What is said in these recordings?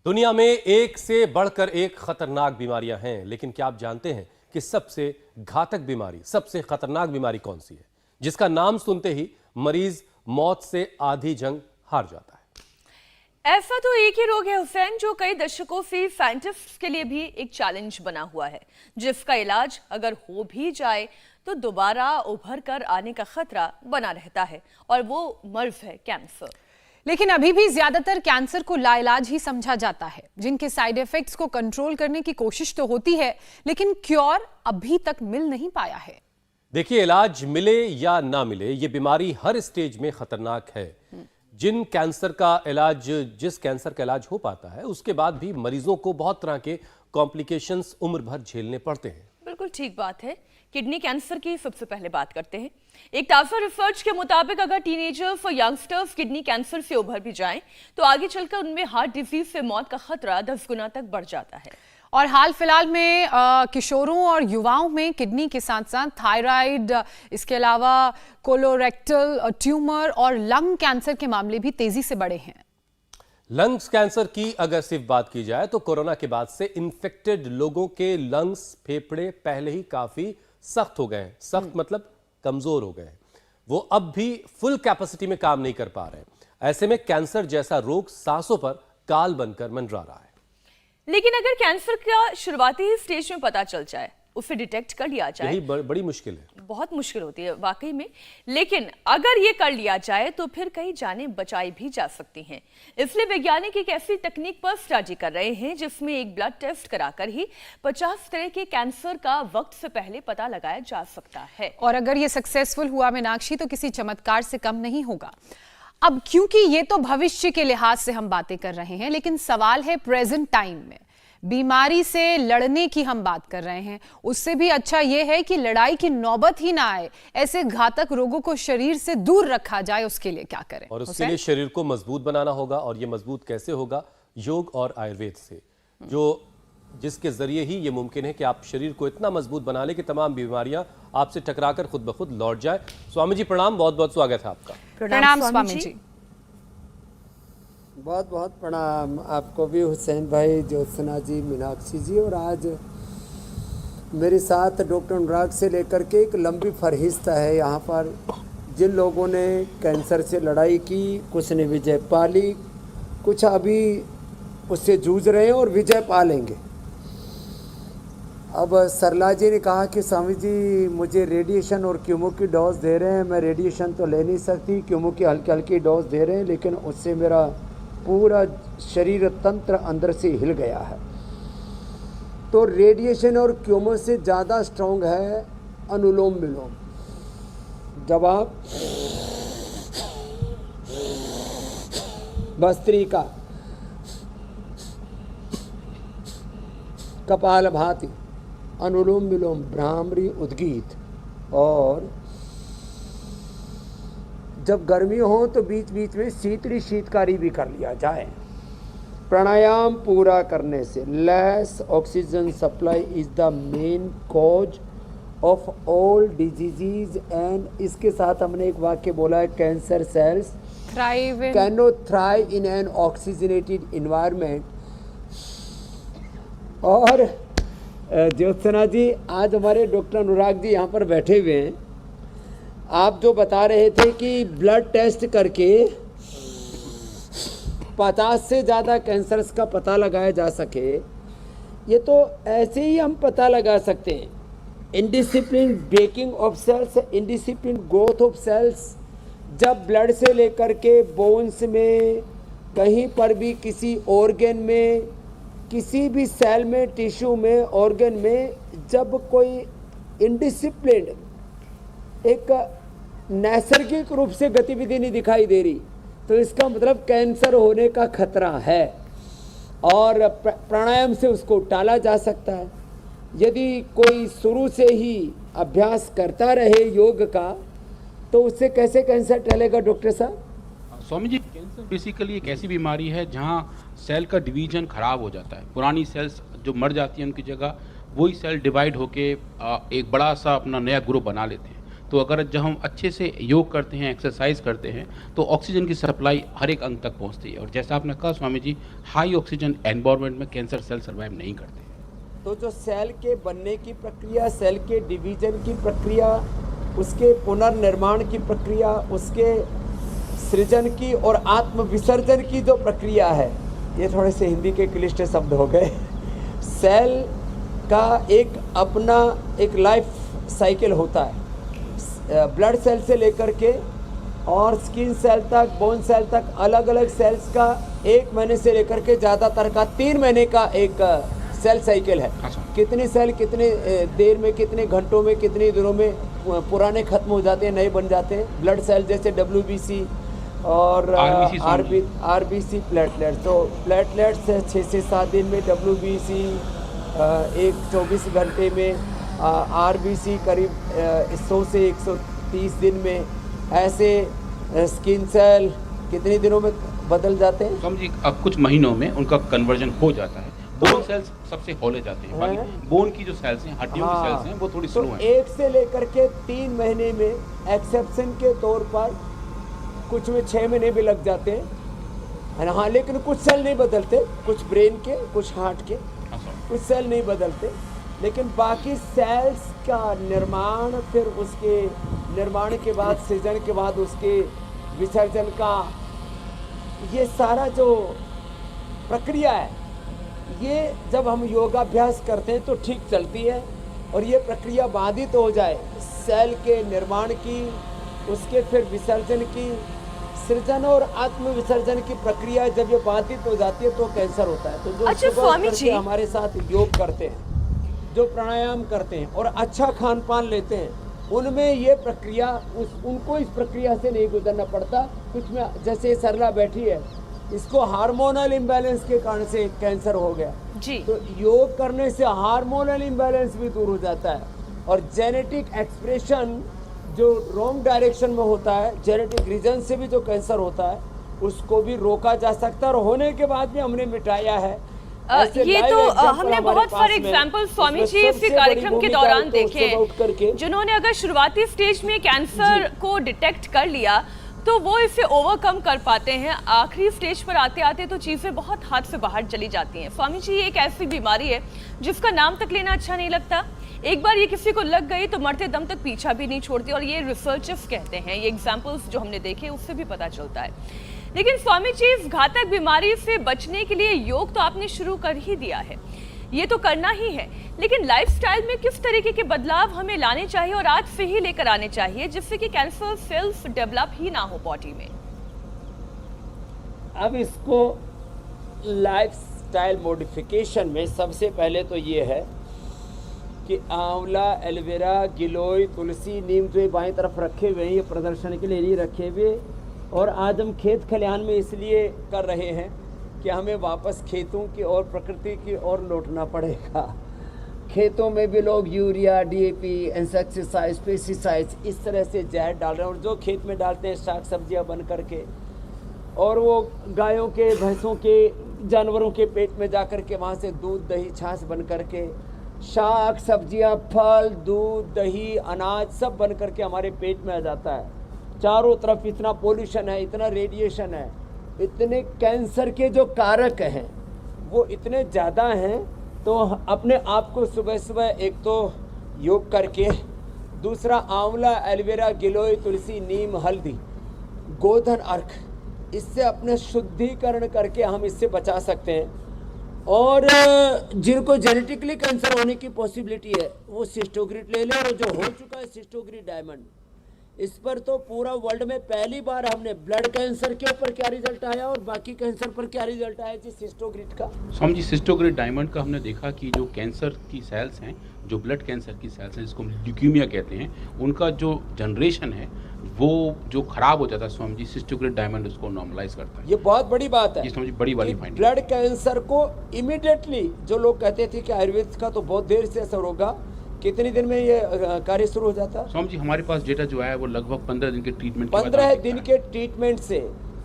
दुनिया में एक से बढ़कर एक खतरनाक बीमारियां हैं, लेकिन क्या आप जानते हैं कि सबसे घातक बीमारी, सबसे खतरनाक बीमारी कौन सी है, जिसका नाम सुनते ही मरीज मौत से आधी जंग हार जाता है। ऐसा तो एक ही रोग है हुसैन, जो कई दशकों से साइंटिस्ट के लिए भी एक चैलेंज बना हुआ है, जिसका इलाज अगर हो भी जाए तो दोबारा उभर कर आने का खतरा बना रहता है, और वो मर्ज है कैंसर। लेकिन अभी भी ज्यादातर कैंसर को लाइलाज ही समझा जाता है, जिनके साइड इफेक्ट्स को कंट्रोल करने की कोशिश तो होती है, लेकिन क्योर अभी तक मिल नहीं पाया है। देखिए, इलाज मिले या ना मिले, ये बीमारी हर स्टेज में खतरनाक है। जिस कैंसर का इलाज हो पाता है, उसके बाद भी मरीजों को बहुत तरह के कॉम्प्लिकेशंस उम्र भर झेलने पड़ते हैं। बिल्कुल ठीक बात है। किडनी कैंसर की सबसे पहले बात करते हैं। एक ताजा रिसर्च के मुताबिक अगर टीनेजर्स और यंगस्टर्स किडनी कैंसर से उभर भी जाएं, तो आगे चलकर उनमें हार्ट डिजीज से मौत का खतरा 10 गुना तक बढ़ जाता है। और हाल फिलहाल में किशोरों और युवाओं में किडनी के साथ साथ थायराइड, इसके अलावा कोलोरेक्टल ट्यूमर और लंग कैंसर के मामले भी तेजी से बढ़े हैं। लंग्स कैंसर की अगर सिर्फ बात की जाए तो कोरोना के बाद से इन्फेक्टेड लोगों के लंग्स, फेफड़े पहले ही काफी सख्त हो गए हैं। सख्त मतलब कमजोर हो गए हैं। वो अब भी फुल कैपेसिटी में काम नहीं कर पा रहे। ऐसे में कैंसर जैसा रोग सांसों पर काल बनकर मंडरा रहा है। लेकिन अगर कैंसर का शुरुआती ही स्टेज में पता चल जाए, उसे डिटेक्ट कर लिया जाए, यही बड़ी मुश्किल है। बहुत मुश्किल होती है वाकई में, लेकिन अगर ये कर लिया जाए तो फिर कई जानें बचाई भी जा सकती हैं। इसलिए वैज्ञानिक एक ऐसी तकनीक पर स्टडी कर रहे हैं जिसमें एक ब्लड टेस्ट कराकर ही 50 तरह के कैंसर का वक्त से पहले पता लगाया जा सकता है। और अगर ये सक्सेसफुल हुआ मीनाक्षी, तो किसी चमत्कार से कम नहीं होगा। अब क्योंकि ये तो भविष्य के लिहाज से हम बातें कर रहे हैं, लेकिन सवाल है प्रेजेंट टाइम में। बीमारी से लड़ने की हम बात कर रहे हैं, उससे भी अच्छा यह है कि लड़ाई की नौबत ही ना आए। ऐसे घातक रोगों को शरीर से दूर रखा जाए, उसके लिए क्या करें? और उसके लिए शरीर को मजबूत बनाना होगा, और ये मजबूत कैसे होगा? योग और आयुर्वेद से, जिसके जरिए ही ये मुमकिन है कि आप शरीर को इतना मजबूत बना ले कि तमाम बीमारियां आपसे टकराकर खुद ब खुद लौट जाए। स्वामी जी प्रणाम, बहुत बहुत स्वागत है आपका। प्रणाम स्वामी जी। बहुत बहुत प्रणाम आपको भी हुसैन भाई, ज्योत्सना जी, मीनाक्षी जी। और आज मेरे साथ डॉक्टर अनुराग से लेकर के एक लंबी फहरिस्त है यहाँ पर, जिन लोगों ने कैंसर से लड़ाई की, कुछ ने विजय पा ली, कुछ अभी उससे जूझ रहे हैं और विजय पा लेंगे। अब सरला जी ने कहा कि स्वामी जी मुझे रेडिएशन और कीमो की डोज दे रहे हैं, मैं रेडिएशन तो ले नहीं सकती, कीमो की हल्की हल्की डोज दे रहे हैं, लेकिन उससे मेरा पूरा शरीर तंत्र अंदर से हिल गया है। तो रेडिएशन और कीमो से ज़्यादा स्ट्रॉन्ग है अनुलोम विलोम। जब आप भस्त्रिका, कपालभाति, अनुलोम विलोम, भ्रामरी, उद्गीत, और जब गर्मी हो तो बीच बीच में शीतकारी भी कर लिया जाए। प्राणायाम पूरा करने से less oxygen supply is the main cause of all diseases. And इसके साथ हमने एक वाक्य बोला है, cancer cells can not thrive in an oxygenated environment. और ज्योत्सना जी, आज हमारे डॉक्टर अनुराग जी यहाँ पर बैठे हुए हैं। आप जो बता रहे थे कि ब्लड टेस्ट करके 50 से ज़्यादा कैंसर्स का पता लगाया जा सके, ये तो ऐसे ही हम पता लगा सकते हैं। Indiscipline breaking of cells, indiscipline growth of cells, जब ब्लड से लेकर के बोन्स में, कहीं पर भी किसी ऑर्गन में, किसी भी सेल में, टिश्यू में, ऑर्गन में, जब कोई इनडिसिप्लिन, एक नैसर्गिक रूप से गतिविधि नहीं दिखाई दे रही, तो इसका मतलब कैंसर होने का खतरा है। और प्राणायाम से उसको टाला जा सकता है। यदि कोई शुरू से ही अभ्यास करता रहे योग का, तो उससे कैसे कैंसर टलेगा डॉक्टर साहब? स्वामी जी, कैंसर बेसिकली एक ऐसी बीमारी है जहां सेल का डिवीजन खराब हो जाता है। पुरानी सेल्स जो मर जाती हैं, उनकी जगह वही सेल डिवाइड होके एक बड़ा सा अपना नया ग्रुप बना लेते हैं। तो अगर जब हम अच्छे से योग करते हैं, एक्सरसाइज करते हैं, तो ऑक्सीजन की सप्लाई हर एक अंग तक पहुंचती है। और जैसा आपने कहा Swami ji, high oxygen environment में कैंसर सेल सर्वाइव नहीं करते। तो जो सेल के बनने की प्रक्रिया, सेल के डिवीजन की प्रक्रिया, उसके पुनर्निर्माण की प्रक्रिया, उसके सृजन की और आत्म विसर्जन की जो प्रक्रिया है, ये थोड़े से हिंदी के क्लिष्ट शब्द हो गए। सेल का एक अपना एक लाइफ साइकिल होता है, ब्लड सेल से लेकर के और स्किन सेल तक, बोन सेल तक, अलग अलग सेल्स का 1 महीने से लेकर के ज़्यादातर का 3 महीने का एक सेल साइकिल है। कितने सेल कितने देर में, कितने घंटों में, कितने दिनों में पुराने खत्म हो जाते हैं, नए बन जाते हैं। ब्लड सेल जैसे WBC और RBC प्लेटलेट्स, तो प्लेटलेट्स 6 से 7 दिन में, WBC 24 घंटे में, RBC करीब 100 से 130 दिन में। ऐसे स्किन सेल कितने दिनों में बदल जाते हैं? स्वामी जी, अब कुछ महीनों में उनका कन्वर्जन हो जाता है। बोन सेल्स सबसे हौले जाते हैं, बाकी बोन की जो सेल्स हैं, हड्डियों की सेल्स हैं, वो थोड़ी स्लो हैं। 1 से लेकर के 3 महीने में, एक्सेप्शन के तौर पर कुछ में 6 महीने भी लग जाते हैं। हाँ, लेकिन कुछ सेल नहीं बदलते, कुछ ब्रेन के, कुछ हार्ट के, कुछ सेल नहीं बदलते, लेकिन बाकी सेल्स का निर्माण, फिर उसके निर्माण के बाद, सृजन के बाद उसके विसर्जन का, ये सारा जो प्रक्रिया है, ये जब हम योगाभ्यास करते हैं तो ठीक चलती है। और ये प्रक्रिया बाधित हो जाए सेल के निर्माण की, उसके फिर विसर्जन की, सृजन और आत्म विसर्जन की प्रक्रिया जब ये बाधित हो जाती है तो कैंसर होता है। तो जो अच्छा, सुबह स्वामी करके जी, हमारे साथ योग करते हैं, जो प्राणायाम करते हैं और अच्छा खान पान लेते हैं, उनमें ये प्रक्रिया उनको इस प्रक्रिया से नहीं गुजरना पड़ता। कुछ में जैसे सरला बैठी है, इसको हार्मोनल इम्बैलेंस के कारण से कैंसर हो गया जी। तो योग करने से हार्मोनल इम्बैलेंस भी दूर हो जाता है। और जेनेटिक एक्सप्रेशन जो रॉन्ग डायरेक्शन में होता है, जेनेटिक रीजन से भी जो कैंसर होता है, उसको भी रोका जा सकता है। और होने के बाद भी हमने मिटाया है। ये तो हमने बहुत सारे एग्जाम्पल स्वामी जी इसी कार्यक्रम के दौरान देखे, जिन्होंने अगर शुरुआती स्टेज में कैंसर को डिटेक्ट कर लिया तो वो इसे ओवरकम कर पाते हैं। आखिरी स्टेज पर आते आते तो चीजें बहुत हाथ से बाहर चली जाती हैं। स्वामी जी, ये एक ऐसी बीमारी है जिसका नाम तक लेना अच्छा नहीं लगता। एक बार ये किसी को लग गई तो मरते दम तक पीछा भी नहीं छोड़ती, और ये रिसर्चर्स कहते हैं, ये एग्जाम्पल्स जो हमने देखे उससे भी पता चलता है। लेकिन स्वामी जी, इस घातक बीमारी से बचने के लिए योग तो आपने शुरू कर ही दिया है, ये तो करना ही है, लेकिन लाइफस्टाइल में किस तरीके के बदलाव हमें लाने चाहिए और आज से ही लेकर आने चाहिए जिससे कि कैंसर सेल्स डेवलप ही ना हो बॉडी में? अब इसको लाइफस्टाइल मॉडिफिकेशन में सबसे पहले तो ये है कि आंवला, एलोवेरा, गिलोय, तुलसी, नीम जो बाएं तरफ रखे हुए हैं, ये प्रदर्शन के लिए नहीं रखे हुए। और आज हम खेत खलिहान में इसलिए कर रहे हैं कि हमें वापस खेतों की और प्रकृति की ओर लौटना पड़ेगा। खेतों में भी लोग यूरिया, DAP, इंसेक्टिसाइड्स, पेस्टिसाइड्स इस तरह से जहर डाल रहे हैं, और जो खेत में डालते हैं साग सब्जियां बन करके, और वो गायों के, भैंसों के, जानवरों के पेट में जा कर के वहाँ से दूध, दही, छाछ बन करके, साग सब्जियां, फल, दूध, दही, अनाज सब बन करके हमारे पेट में आ जाता है। चारों तरफ इतना पोल्यूशन है, इतना रेडिएशन है, इतने कैंसर के जो कारक हैं वो इतने ज़्यादा हैं। तो अपने आप को सुबह सुबह एक तो योग करके, दूसरा आंवला, एलोवेरा, गिलोय, तुलसी, नीम, हल्दी, गोधन अर्क, इससे अपने शुद्धिकरण करके हम इससे बचा सकते हैं। और जिनको जेनेटिकली कैंसर होने की पॉसिबिलिटी है वो सिस्टोग्रिड ले लें, और जो हो चुका है सिस्टोग्रिड डायमंड, इस पर तो पूरा वर्ल्ड में पहली बार हमने ब्लड कैंसर के ऊपर क्या रिजल्ट आया और बाकी कैंसर पर क्या रिजल्ट आया जी सिस्टोग्रिड का। स्वामी जी, सिस्टोग्रिड डायमंड का हमने देखा कि जो कैंसर की सेल्स हैं, जो ब्लड कैंसर की सेल्स हैं, जिसको ल्यूकीमिया कहते हैं, उनका जो जनरेशन है वो जो खराब हो जाता है, स्वामी जी, सिस्टोग्रिड डायमंड उसको नॉर्मलाइज करता है। ये बहुत बड़ी बात है, ये स्वामी जी बड़ी वाली फाइंडिंग। ब्लड कैंसर को इमीडिएटली, जो लोग कहते थे कि आयुर्वेद का तो बहुत देर से असर होगा, कितने दिन में ये कार्य शुरू हो जाता है? स्वामी जी, हमारे पास डेटा जो है वो लगभग 15 दिन के ट्रीटमेंट, 15 दिन के ट्रीटमेंट से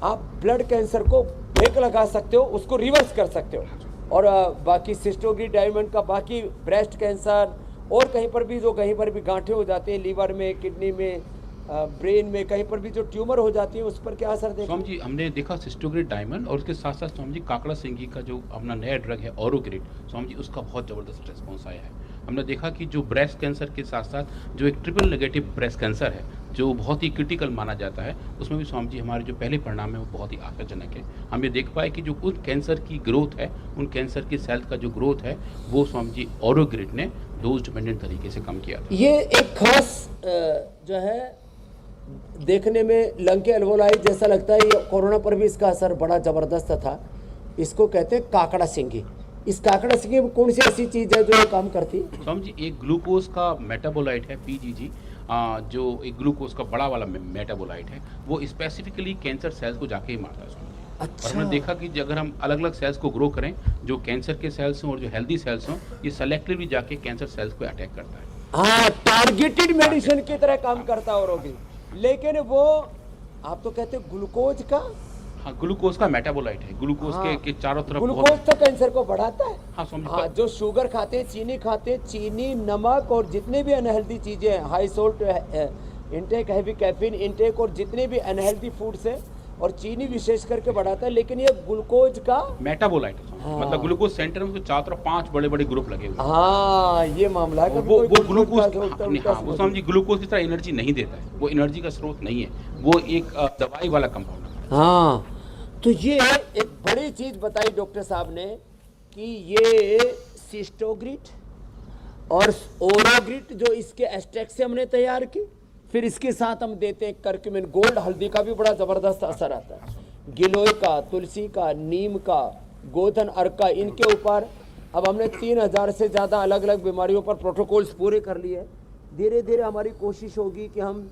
आप ब्लड कैंसर को ब्रेक लगा सकते हो, उसको रिवर्स कर सकते हो। और बाकी सिस्टोग्रिड डायमंड का, बाकी ब्रेस्ट कैंसर, और कहीं पर भी गांठें हो जाती हैं लीवर में, किडनी में, ब्रेन में, कहीं पर भी जो ट्यूमर हो जाती है उस पर क्या असर देखा? स्वामी जी हमने देखा सिस्टोग्रिड डायमंड और उसके साथ साथ स्वामी जी काकड़ा सिंगी का जो अपना नया ड्रग है ऑरोग्रिड, स्वामी जी उसका बहुत ज़बरदस्त रिस्पॉन्स आया है। हमने देखा कि जो ब्रेस्ट कैंसर के साथ साथ जो एक ट्रिपल नेगेटिव ब्रेस्ट कैंसर है जो बहुत ही क्रिटिकल माना जाता है, उसमें भी स्वामी जी हमारे जो पहले परिणाम है वो बहुत ही आशाजनक है। हम ये देख पाए कि जो उन कैंसर की ग्रोथ है, उन कैंसर की सेल का जो ग्रोथ है वो स्वामी जी ऑरोग्रिड ने डोज डिपेंडेंट तरीके से कम किया था। ये एक खास जो है देखने में लंग के एल्वोलाई जैसा लगता है, ये कोरोना पर भी इसका असर बड़ा ज़बरदस्त था। इसको कहते हैं काकड़ा सिंगी। इस काकड़ा सिंगी में कौन सी ऐसी चीज़ है जो ये काम करती है? स्वामी जी एक ग्लूकोज का मेटाबोलाइट है पीजीजी, जो एक ग्लूकोज का बड़ा वाला मेटाबोलाइट है, वो स्पेसिफिकली कैंसर सेल्स को जाके ही मारता है स्वामी जी। अच्छा। और हमने देखा कि अगर हम अलग अलग सेल्स को ग्रो करें, जो कैंसर के सेल्स हों और जो हेल्दी सेल्स हों, ये सेलेक्टिवली जाके कैंसर सेल्स को अटैक करता है। हाँ, टारगेटेड मेडिसिन की तरह काम करता है औरोग्रिड। लेकिन वो आप तो कहते हैं ग्लूकोज का, हाँ ग्लूकोज का मेटाबोलाइट है, ग्लूकोज के चारों तरफ ग्लूकोज तो कैंसर को बढ़ाता है। हाँ स्वामी जी, हाँ, जो शुगर खाते हैं, चीनी खाते हैं, चीनी, नमक और जितने भी अनहेल्दी चीजें हैं, high salt intake, heavy caffeine intake और जितने भी अनहेल्दी फूड्स हैं, और चीनी विशेष करके बढ़ाता है। लेकिन ये ग्लूकोज का मेटाबोलाइट है, हाँ। मतलब ग्लूकोज सेंटर में उसके चारों तरफ 5 बड़े बड़े ग्रुप लगे हुए हैं। हाँ, ये मामला है। वो ग्लूकोज, हाँ वो स्वामी जी ग्लूकोज की तरह एनर्जी नहीं देता है, वो एनर्जी का स्रोत नहीं है, वो एक दवाई वाला कंपाउंड है। हाँ, तो ये एक बड़ी चीज बताई डॉक्टर साहब ने कि ये सिस्टोग्रिड और ओरोग्रिड जो इसके एक्सट्रैक्ट से हमने तैयार की, फिर इसके साथ हम देते हैं करक्यूमिन गोल्ड, हल्दी का भी बड़ा जबरदस्त असर आता है, गिलोय का, तुलसी का, नीम का, गोधन अर्क का, इनके ऊपर अब हमने 3000 से ज़्यादा अलग अलग बीमारियों पर प्रोटोकॉल्स पूरे कर लिए। धीरे धीरे हमारी कोशिश होगी कि हम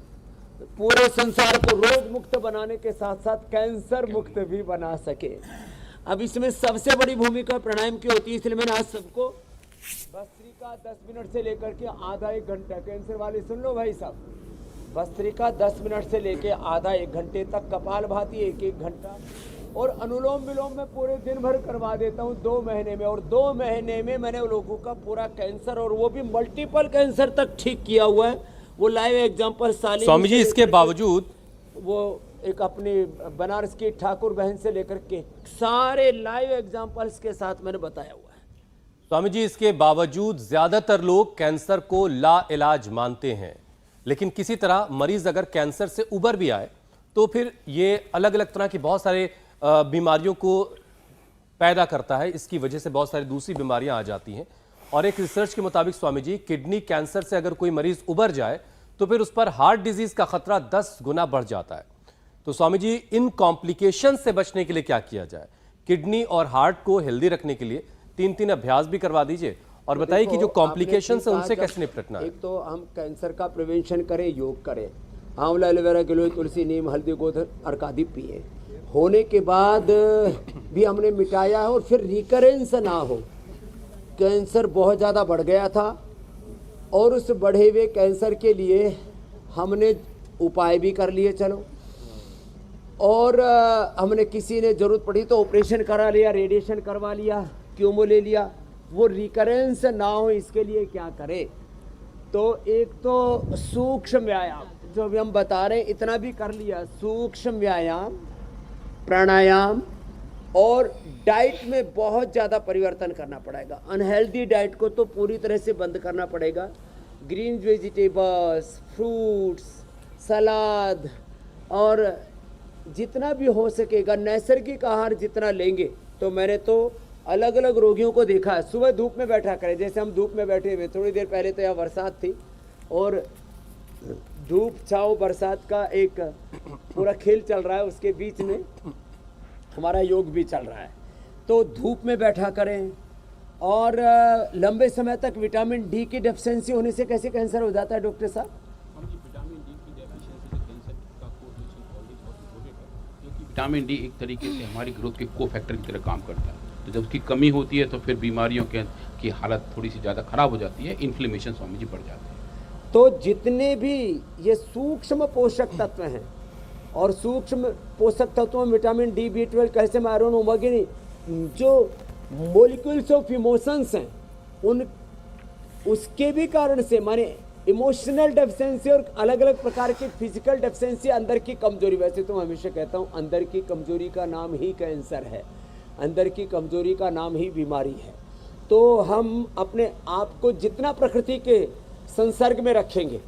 पूरे संसार को रोग मुक्त बनाने के साथ साथ कैंसर मुक्त भी बना सके। अब इसमें सबसे बड़ी भूमिका प्राणायाम की होती है, इसलिए मैंने आज सबको भस्त्रिका 10 मिनट से लेकर के आधा 1 घंटा, कैंसर वाले सुन लो भाई साहब, भस्त्रिका 10 मिनट से लेके आधा 1 घंटे तक, कपालभाति 1-1 घंटा, और अनुलोम विलोम में पूरे दिन भर करवा देता हूँ 2 महीने में। और 2 महीने में मैंने लोगों का पूरा कैंसर, और वो भी मल्टीपल कैंसर तक ठीक किया हुआ है। वो लाइव एग्जांपल स्वामी जी इसके बावजूद वो एक अपनी बनारस की ठाकुर बहन से लेकर के सारे लाइव एग्जांपल्स के साथ मैंने बताया हुआ है। स्वामी जी इसके बावजूद ज्यादातर लोग कैंसर को ला इलाज मानते हैं, लेकिन किसी तरह मरीज अगर कैंसर से उबर भी आए तो फिर ये अलग अलग तरह की बहुत सारे बीमारियों को पैदा करता है। इसकी वजह से बहुत सारी दूसरी बीमारियां आ जाती हैं। और एक रिसर्च के मुताबिक स्वामी जी, किडनी कैंसर से अगर कोई मरीज उबर जाए तो फिर उस पर हार्ट डिजीज का खतरा 10 गुना बढ़ जाता है। तो स्वामी जी इन कॉम्प्लिकेशन से बचने के लिए क्या किया जाए? किडनी और हार्ट को हेल्दी रखने के लिए 3-3 अभ्यास भी करवा दीजिए और बताइए कि जो कॉम्प्लिकेशन है उनसे कैसे निपटना है। एक तो हम कैंसर का प्रिवेंशन करें, योग करें, आंवला, एलोवेरा, गिलोय, तुलसी, नीम, हल्दी, गोधन अर्क आदि पिए। होने के बाद भी हमने मिटाया है और फिर रिकरेंस ना हो। कैंसर बहुत ज़्यादा बढ़ गया था और उस बढ़े हुए कैंसर के लिए हमने उपाय भी कर लिए, चलो, और हमने किसी ने ज़रूरत पड़ी तो ऑपरेशन करा लिया, रेडिएशन करवा लिया, क्यूमो ले लिया। वो रिकरेंस ना हो इसके लिए क्या करें? तो एक तो सूक्ष्म व्यायाम जो भी हम बता रहे हैं, इतना भी कर लिया, सूक्ष्म व्यायाम, प्राणायाम, और डाइट में बहुत ज़्यादा परिवर्तन करना पड़ेगा। अनहेल्दी डाइट को तो पूरी तरह से बंद करना पड़ेगा। ग्रीन वेजिटेबल्स, फ्रूट्स, सलाद, और जितना भी हो सकेगा नैसर्गिक आहार जितना लेंगे। तो मैंने तो अलग अलग रोगियों को देखा है, सुबह धूप में बैठा करें, जैसे हम धूप में बैठे हुए, थोड़ी देर पहले तो यहाँ बरसात थी और धूप छाँव बरसात का एक पूरा खेल चल रहा है, उसके बीच में हमारा योग भी चल रहा है। तो धूप में बैठा करें, और लंबे समय तक विटामिन डी की डेफिशिएंसी होने से कैसे कैंसर हो जाता है डॉक्टर साहब? विटामिन डी की डेफिशिएंसी से कैंसर का कोरिलेशन ऑलरेडी बहुत इम्पोर्टेंट है, क्योंकि विटामिन डी एक तरीके से हमारी ग्रोथ के को फैक्टर की तरह काम करता है। तो जब उसकी कमी होती है तो फिर बीमारियों की हालत थोड़ी सी ज़्यादा खराब हो जाती है, इन्फ्लेमेशन स्वामी जी बढ़ जाते हैं। तो जितने भी ये सूक्ष्म पोषक तत्व हैं, और सूक्ष्म पोषक तत्वों में vitamin D, B12, calcium, iron, omega, जो मोलिक्यूल्स ऑफ इमोशंस हैं, उसके भी कारण से माने इमोशनल डेफिशिएंसी और अलग अलग प्रकार की फिजिकल डेफिशिएंसी, अंदर की कमजोरी। वैसे तो मैं हमेशा कहता हूँ अंदर की कमजोरी का नाम ही कैंसर है, अंदर की कमजोरी का नाम ही बीमारी है। तो हम अपने आप को जितना प्रकृति के संसर्ग में रखेंगे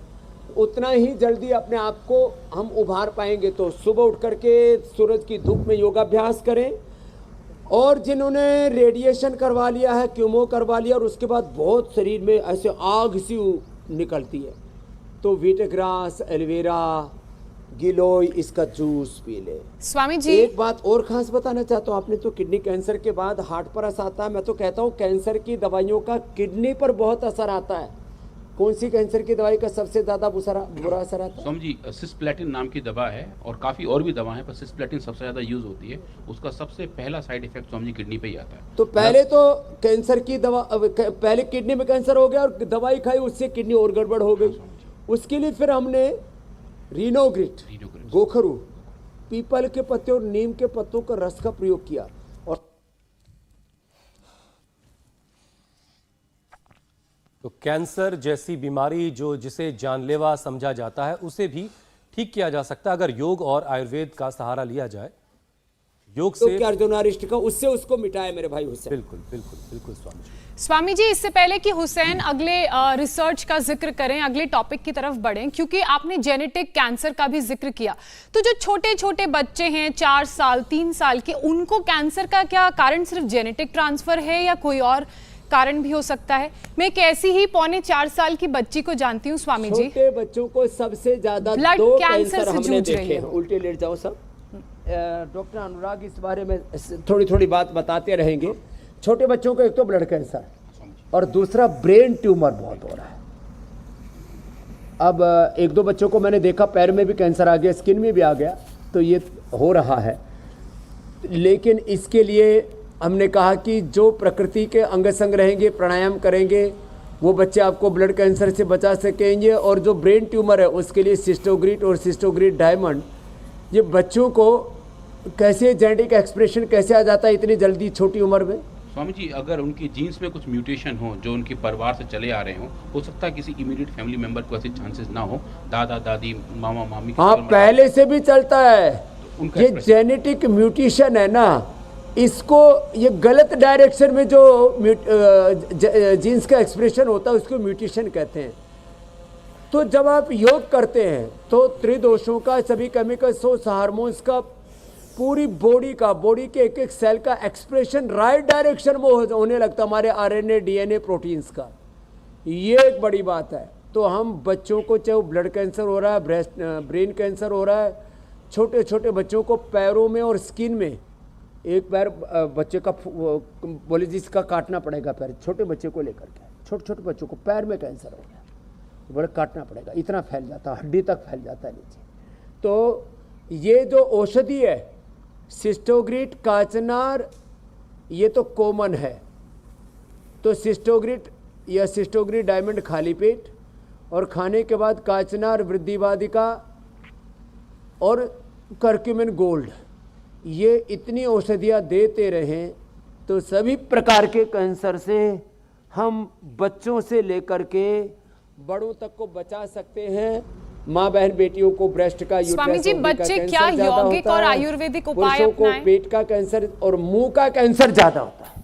उतना ही जल्दी अपने आप को हम उभार पाएंगे। तो सुबह उठ करके सूरज की धूप में योगाभ्यास करें, और जिन्होंने रेडिएशन करवा लिया है, क्यूमो करवा लिया और उसके बाद बहुत शरीर में ऐसे आग सी निकलती है, तो वीटग्रास, एलोवेरा, गिलोय, इसका जूस पी ले। स्वामी जी, एक बात और खास बताना चाहता हूँ, आपने तो किडनी कैंसर के बाद हार्ट पर असर आता है। मैं तो कहता हूँ कैंसर की दवाइयों का किडनी पर बहुत असर आता है। कौन सी कैंसर की दवाई का सबसे ज्यादा बुरा असर आता है? स्वामी जी, सिस्प्लेटिन नाम की दवा है और काफ़ी और भी दवा है, पर सिस्प्लेटिन सबसे ज़्यादा यूज़ होती है। उसका सबसे पहला side effect Swami ji kidney पे ही आता है। तो पहले तो कैंसर की दवा, पहले किडनी में कैंसर हो गया और दवाई खाई, उससे किडनी और गड़बड़ हो गई। उसके लिए फिर हमने रीनोग्रिट, गोखरू, पीपल के पत्ते और नीम के पत्तों का रस का प्रयोग किया। और तो कैंसर जैसी बीमारी जिसे जानलेवा समझा जाता है, उसे भी ठीक किया जा सकता है अगर योग और आयुर्वेद का सहारा लिया जाए। योग तो से क्या अर्जुनारिष्ट का उससे उसको मिटाया मेरे भाई हुसैन। बिल्कुल बिल्कुल बिल्कुल स्वामी जी। स्वामी जी, इससे पहले कि हुसैन अगले रिसर्च का जिक्र करें, अगले टॉपिक की तरफ बढ़ें, क्योंकि आपने जेनेटिक कैंसर का भी जिक्र किया, तो जो छोटे छोटे बच्चे हैं 4 साल 3 साल के, उनको कैंसर का क्या कारण सिर्फ जेनेटिक ट्रांसफर है या कोई और कारण भी हो सकता है? मैं एक ऐसी ही 3.25 साल की बच्ची को जानती हूँ स्वामी जी, छोटे बच्चों को सबसे ज्यादा ब्लड 2 कैंसर कैंसर से हमने जूझ रही देखे है। हैं। उल्टे लेट जाओ सब। डॉक्टर अनुराग इस बारे में थोड़ी थोड़ी बात बताते रहेंगे। छोटे बच्चों को एक तो ब्लड कैंसर और दूसरा ब्रेन ट्यूमर बहुत हो रहा है। अब 1-2 बच्चों को मैंने देखा पैर में भी कैंसर आ गया, स्किन में भी आ गया, तो ये हो रहा है। लेकिन इसके लिए हमने कहा कि जो प्रकृति के अंग संग रहेंगे, प्राणायाम करेंगे, वो बच्चे आपको ब्लड कैंसर से बचा सकेंगे। और जो ब्रेन ट्यूमर है उसके लिए सिस्टोग्रिट और सिस्टोग्रिट डायमंड, ये बच्चों को कैसे जेनेटिक एक्सप्रेशन कैसे आ जाता है इतनी जल्दी छोटी उम्र में? स्वामी जी, अगर उनकी जीन्स में कुछ म्यूटेशन हो जो उनके परिवार से चले आ रहे हो सकता है किसी इमीडिएट फैमिली मेंबर को ऐसे चांसेस ना हो, दादा दादी मामा मामी। हाँ, पहले से भी चलता है। उनका ये जेनेटिक म्यूटेशन है ना, इसको ये गलत डायरेक्शन में जो जीन्स का एक्सप्रेशन होता है उसको म्यूटेशन कहते हैं। तो जब आप योग करते हैं तो त्रिदोषों का, सभी केमिकल्स, हार्मोन्स का, पूरी बॉडी के एक एक सेल का एक्सप्रेशन राइट डायरेक्शन में होने लगता है, हमारे आरएनए डीएनए प्रोटीन्स का। ये एक बड़ी बात है। तो हम बच्चों को, चाहे वो ब्लड कैंसर हो रहा है, ब्रेन कैंसर हो रहा है, छोटे छोटे बच्चों को पैरों में और स्किन में, एक पैर बच्चे का बोले जिसका काटना पड़ेगा पैर, छोटे बच्चे को लेकर के, छोटे छोटे बच्चों को पैर में कैंसर हो गया, बड़े काटना पड़ेगा, इतना फैल जाता है, हड्डी तक फैल जाता है नीचे। तो ये जो औषधि है सिस्टोग्रिट, काचनार, ये तो कॉमन है। तो सिस्टोग्रिट या सिस्टोग्रिट डायमंड खाली पेट, और खाने के बाद काचनार, वृद्धिवादिका और करक्यूमिन गोल्ड, ये इतनी औषधियाँ देते रहें तो सभी प्रकार के कैंसर से हम बच्चों से लेकर के बड़ों तक को बचा सकते हैं। माँ बहन बेटियों को ब्रेस्ट का, स्वामी जी, बच्चे क्या यौगिक और आयुर्वेदिक उपाय पुरुषों को अपनाएं? पेट का कैंसर और मुंह का कैंसर ज्यादा होता है।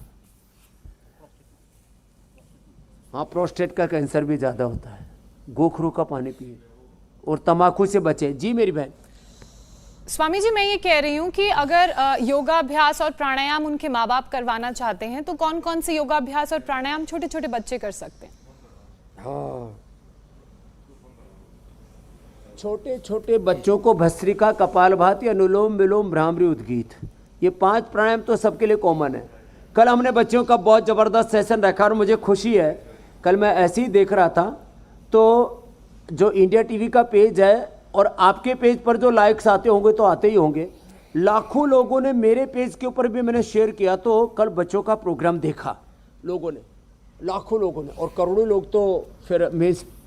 हाँ, प्रोस्टेट का कैंसर भी ज्यादा होता है। गोखरू का पानी पिए और तंबाकू से बचे। जी मेरी बहन। स्वामी जी, मैं ये कह रही हूँ कि अगर योगाभ्यास और प्राणायाम उनके माँ बाप करवाना चाहते हैं तो कौन कौन से योगाभ्यास और प्राणायाम छोटे छोटे बच्चे कर सकते हैं? हाँ, छोटे छोटे बच्चों को भस्त्रिका, कपालभाति, अनुलोम विलोम, भ्रामरी, उद्गीत, ये 5 प्राणायाम तो सबके लिए कॉमन है। कल हमने बच्चों का बहुत ज़बरदस्त सेशन रखा और मुझे खुशी है, कल मैं ऐसे ही देख रहा था तो जो इंडिया टीवी का पेज है और आपके पेज पर जो लाइक्स आते होंगे तो आते ही होंगे, लाखों लोगों ने मेरे पेज के ऊपर भी मैंने शेयर किया, तो कल बच्चों का प्रोग्राम देखा लोगों ने, लाखों लोगों ने, और करोड़ों लोग तो फिर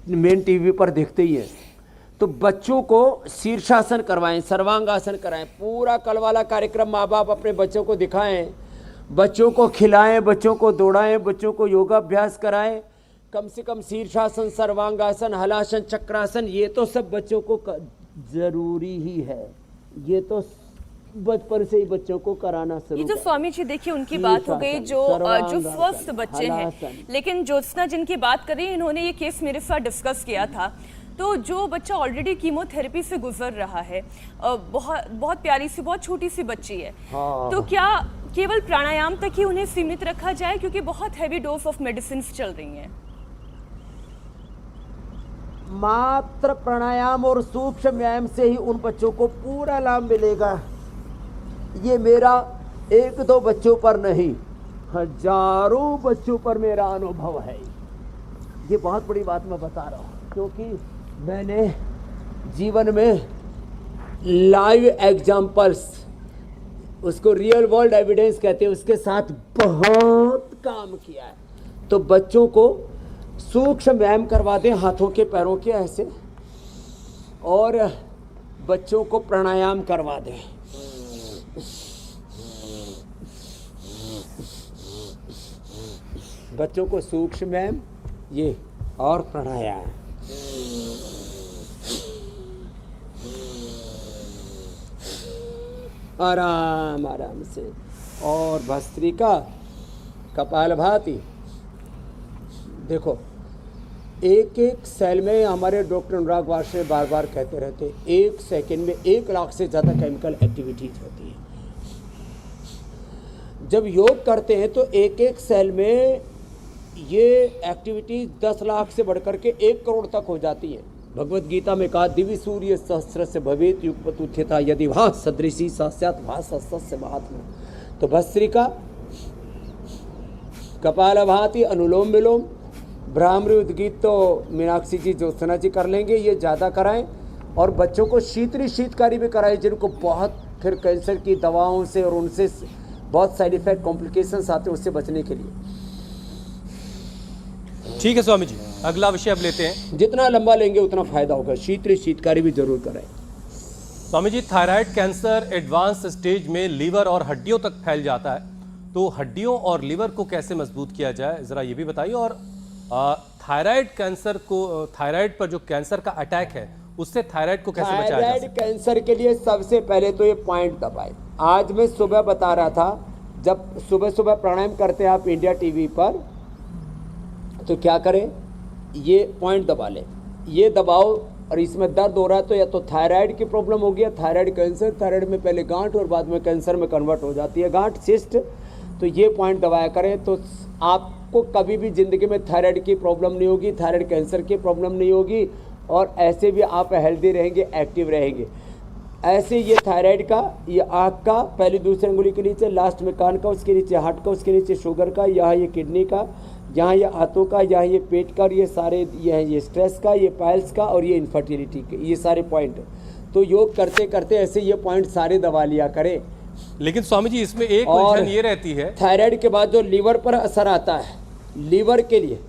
मेन टीवी पर देखते ही हैं। तो बच्चों को शीर्षासन करवाएं, सर्वांगासन कराएं, पूरा कल वाला कार्यक्रम माँ बाप अपने बच्चों को दिखाएं, बच्चों को खिलाएं, बच्चों को दौड़ाएं, बच्चों को योगाभ्यास कराएं, कम से कम शीर्षासन, सर्वांगासन, हलासन, चक्रासन, ये तो सब बच्चों को जरूरी ही है। ये तो बचपन से ही बच्चों को कराना शुरू। ये जो स्वामी जी देखिए उनकी बात हो गई, जो स्वस्थ बच्चे हैं, लेकिन ज्योत्सना जिनकी बात कर रही है, इन्होंने ये केस मेरे साथ डिस्कस किया था। तो जो बच्चा ऑलरेडी कीमोथेरेपी से गुजर रहा है, बहुत प्यारी सी, बहुत छोटी सी बच्ची है, तो क्या केवल प्राणायाम तक ही उन्हें सीमित रखा जाए, क्योंकि बहुत हैवी डोज ऑफ मेडिसिन चल रही हैं? मात्र प्राणायाम और सूक्ष्म व्यायाम से ही उन बच्चों को पूरा लाभ मिलेगा। ये मेरा 1-2 बच्चों पर नहीं, हजारों बच्चों पर मेरा अनुभव है। ये बहुत बड़ी बात मैं बता रहा हूँ, क्योंकि मैंने जीवन में लाइव एग्जाम्पल्स, उसको रियल वर्ल्ड एविडेंस कहते हैं, उसके साथ बहुत काम किया है। तो बच्चों को सूक्ष्म व्यायाम करवा दें, हाथों के पैरों के ऐसे, और बच्चों को प्राणायाम करवा दें। बच्चों को सूक्ष्म व्यायाम ये और प्राणायाम। आराम आराम से, और भस्त्रिका, कपालभाति। देखो, एक एक सेल में, हमारे डॉक्टर अनुराग वार्षे बार बार कहते रहते, 1 सेकंड में 1 लाख से ज़्यादा केमिकल एक्टिविटीज होती है। जब योग करते हैं तो एक एक सेल में ये एक्टिविटीज 10 लाख से बढ़कर के 1 करोड़ तक हो जाती है। भगवत गीता में कहा, दिव्य सूर्य सहस्र से भवेत युगपतुथ्यता यदि वहाँ सदृशी सस्यात भासस्य महात्मा। तो भस्त्रिका, कपालभाति, अनुलोम विलोम, भ्रामरी उद्गीत तो मीनाक्षी जी, ज्योत्सना जी कर लेंगे, ये ज़्यादा कराएं। और बच्चों को शीतकारी भी कराएं, जिनको बहुत फिर कैंसर की दवाओं से और उनसे बहुत साइड इफेक्ट कॉम्प्लिकेशंस आते हैं, उससे बचने के लिए। ठीक है स्वामी जी, अगला विषय अब लेते हैं। जितना लंबा लेंगे उतना फायदा होगा। शीतकारी भी जरूर कराएं। Swami ji, thyroid cancer advance stage में लीवर और हड्डियों तक फैल जाता है, तो हड्डियों और लीवर को कैसे मजबूत किया जाए, जरा ये भी बताइए। और थायराइड कैंसर को, थायराइड पर जो कैंसर का अटैक है, उससे थायराइड को कैसे बचाया जाए? थायराइड कैंसर के लिए सबसे पहले तो ये पॉइंट दबाएं। आज मैं सुबह बता रहा था, जब सुबह प्राणायाम करते हैं आप इंडिया टीवी पर, तो क्या करें, ये पॉइंट दबा लें, ये दबाओ, और इसमें दर्द हो रहा है तो या तो थायराइड की प्रॉब्लम हो गया, थायराइड कैंसर, थायराइड में पहले गांठ और बाद में कैंसर में कन्वर्ट हो जाती है गांठ, सिस्ट। तो ये पॉइंट दबाया करें, तो आपको कभी भी ज़िंदगी में थायराइड की प्रॉब्लम नहीं होगी, थायराइड कैंसर की प्रॉब्लम नहीं होगी, और ऐसे भी आप हेल्दी रहेंगे, एक्टिव रहेंगे। ऐसे ये थायराइड का, ये आँख का, पहली दूसरी अंगुली के नीचे, लास्ट में कान का, उसके नीचे हार्ट का, उसके नीचे शुगर का, यहाँ ये किडनी का, यहाँ ये हाथों का, यहाँ ये पेट का, और ये सारे ये स्ट्रेस का, ये पाइल्स का, और ये इनफर्टिलिटी के, ये सारे पॉइंट। तो योग करते करते ऐसे ये पॉइंट सारे दबा लिया करें। लेकिन स्वामी जी, इसमें एक उलझन ये रहती है, थायराइड के बाद जो लीवर पर असर आता है, लीवर के लिए,